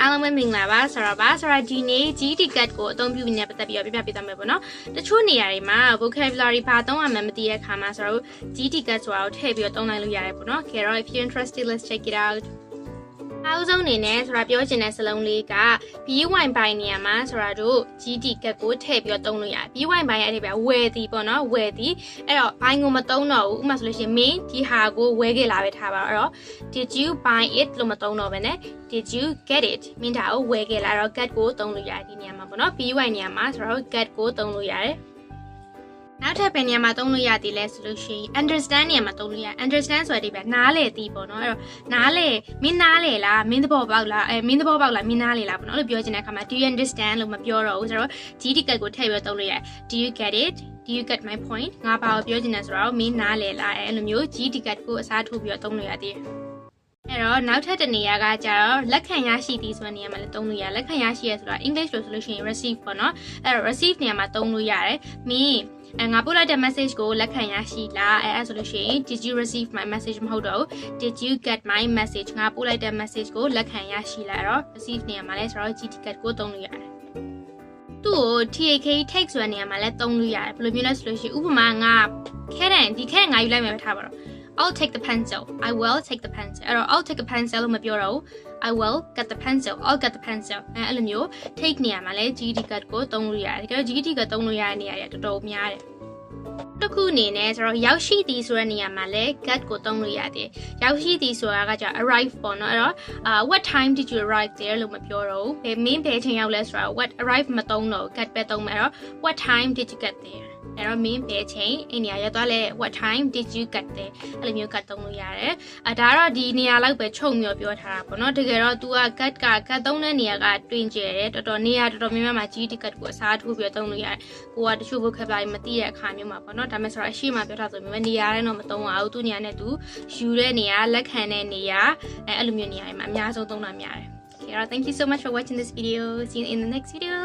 အားလုံးပဲမင်္ဂလာပါဆိုတော့ဒီနေ့ GT cut ကိုအသုံးပြုနေပတ်သက်ပြီးပြပြပေးသွားမယ်ပေါ့နော်တချို့နေရာတွေမှာ vocabulary ဘာသုံးရမှန်းမသိတဲ့အခါမှာဆိုတော့ GT cut ဆိုတာကိုထည့်ပြီးတော့သုံးနိုင်လို့ရတယ်ပေါ့နော် Okay, if you're interested, let's check it out. အားဆုံးနေနဲ့ဆိုတာပြောချင်တဲ့စလုံးလေးက B1 ပိုင်းနေရာမှာဆိုတာတို့ GT cut ကိုထည့်ပြီးတော့သုံးလို့ရတယ် B1 ပိုင်းရဲ့အဲ့ဒီပဲဝယ်သည်ပေါ့နော်ဝယ်သည်အဲ့တော့ဘိုင်းကိုမသုံးတော့ဘူးဥပမာဆိုလို့ရှိရင်မင်းဒီဟာကိုဝယ်ခဲ့လာပဲထားပါတော့ Did you buy it လို့မသုံးတော့ဘဲနဲ့ Did you get it မင်းဒါကိုဝယ်ခဲ့လာတော့ get ကိုသုံးလို့ရတယ်ဒီနေရာမှာပေါ့နော် B1 နေရာမှာဆိုတော့ get ကိုသုံးလို့ရတယ်နောက်ထပ်ပဲနေရာမှာသုံးလို့ရသေးလဲဆိုလို့ရှိရင် understand နေရာမှာသုံးလို့ရ understand ဆိုတဲ့ဒီပဲနားလေသိပေါ့နော်အဲ့တော့နားလေမင်းနားလေလားမင်းသဘောပေါက်လားမင်းသဘောပေါက်လားမင်းနားလေလားပေါ့နော်လို့ပြောချင်တဲ့အခါမှာ do you understand လို့မပြောတော့ဘူးဆိုတော့ GT cut ကိုထည့်ပြီးသုံးလို့ရ do you get it do you get my point ငါဘာကိုပြောချင်လဲဆိုတော့မင်းနားလေလားအဲ့လိုမျိုး GT cut ကိုအစားထိုးပြီးသုံးလို့ရသေးတယ်အဲ့တော့နောက်ထပ်တစ်နေရာကကြတော့လက်ခံရရှိသည်ဆိုတဲ့နေရာမှာလည်းသုံးလို့ရလက်ခံရရှိရဆိုတော့ English လို့ဆိုလို့ရှိရင် receive ပေါ့နော်အဲ့တော့ receive နေရာမှာသုံးလို့ရတယ်မင်းငါပို့လိုက်တဲ့ message ကိုလက်ခံရရှိလားအဲ့ဆိုလို့ရှိရင် did you receive my message မဟုတ်တော့ did you get my message ငါပို့လိုက်တဲ့ message ကိုလက်ခံရရှိလားအဲ့တော့ receive နေရာမှာလည်းဆိုတော့ GT cut ကိုသုံးလို့ရတယ်သူ့ကို TAK take ဆိုတဲ့နေရာမှာလည်းသုံးလို့ရတယ်ဘယ်လိုမျိုးလဲဆိုလို့ရှိရင်ဥပမာငါခဲတယ်ဒီခဲငါယူလိုက်မယ်ထားပါတော့I'll take the pencil. I will take the pencil. အဲ့တော့ I'll take a pencil လို့မပြောတော့ဘူး I will get the pencil. I'll get the pencil. အဲ့လိုမျိုး take နေရာမှာလဲ GT cut ကိုသုံးလို့ရတယ်။ဒါကြောင့် GT cut သုံးလို့ရတဲ့နေရာတွေတော်တော်များတယ်။တစ်ခုအနေနဲ့ဆိုတော့ရောက်ရှိသည်ဆိုတဲ့နေရာမှာလဲ get ကိုသုံးလို့ရတယ်။ရောက်ရှိသည်ဆိုတာကကြာ arrive ပေါ့နော်။အဲ့တော့what time did you arrive there လို့မပြောတော့ဘူး။မင်းဘယ်ချိန်ရောက်လဲဆိုတာ what arrive မသုံးတော့ get ပဲသုံးမယ်။အဲ့တော့ what time did you get thereအဲ့တော့မင်းဘယ်ချိန်အဲ့နေရာရောက်သွားလဲ what time did you get there အဲ့လိုမျိုး cut သုံးလို့ရတယ်ဒါတော့ဒီနေရာလောက်ပဲချုပ်မျိုးပြောထားတာပေါ့နော်တကယ်တော့ तू က cut သုံးတဲ့နေရာကတွင်ကျယ်တယ်တော်တော်နေရာတော်တော်များများမှာ GT cut ကိုအစားထိုးပြီးသုံးလို့ရတယ်ကိုကတချို့ vocabulary မသိတဲ့အခါမျိုးမှာပေါ့နော်ဒါပေမဲ့ဆိုတော့အရှိမပြောထားဆိုမျိုးနေရာတိုင်းတော့မသုံးအောင်သူ့နေရာနဲ့ तू ယူတဲ့နေရာလက်ခံတဲ့နေရာအဲ့လိုမျိုးနေရာတွေမှာအများဆုံးသုံးတာများတယ်Okay, thank you so much for watching this video. See you in the next video.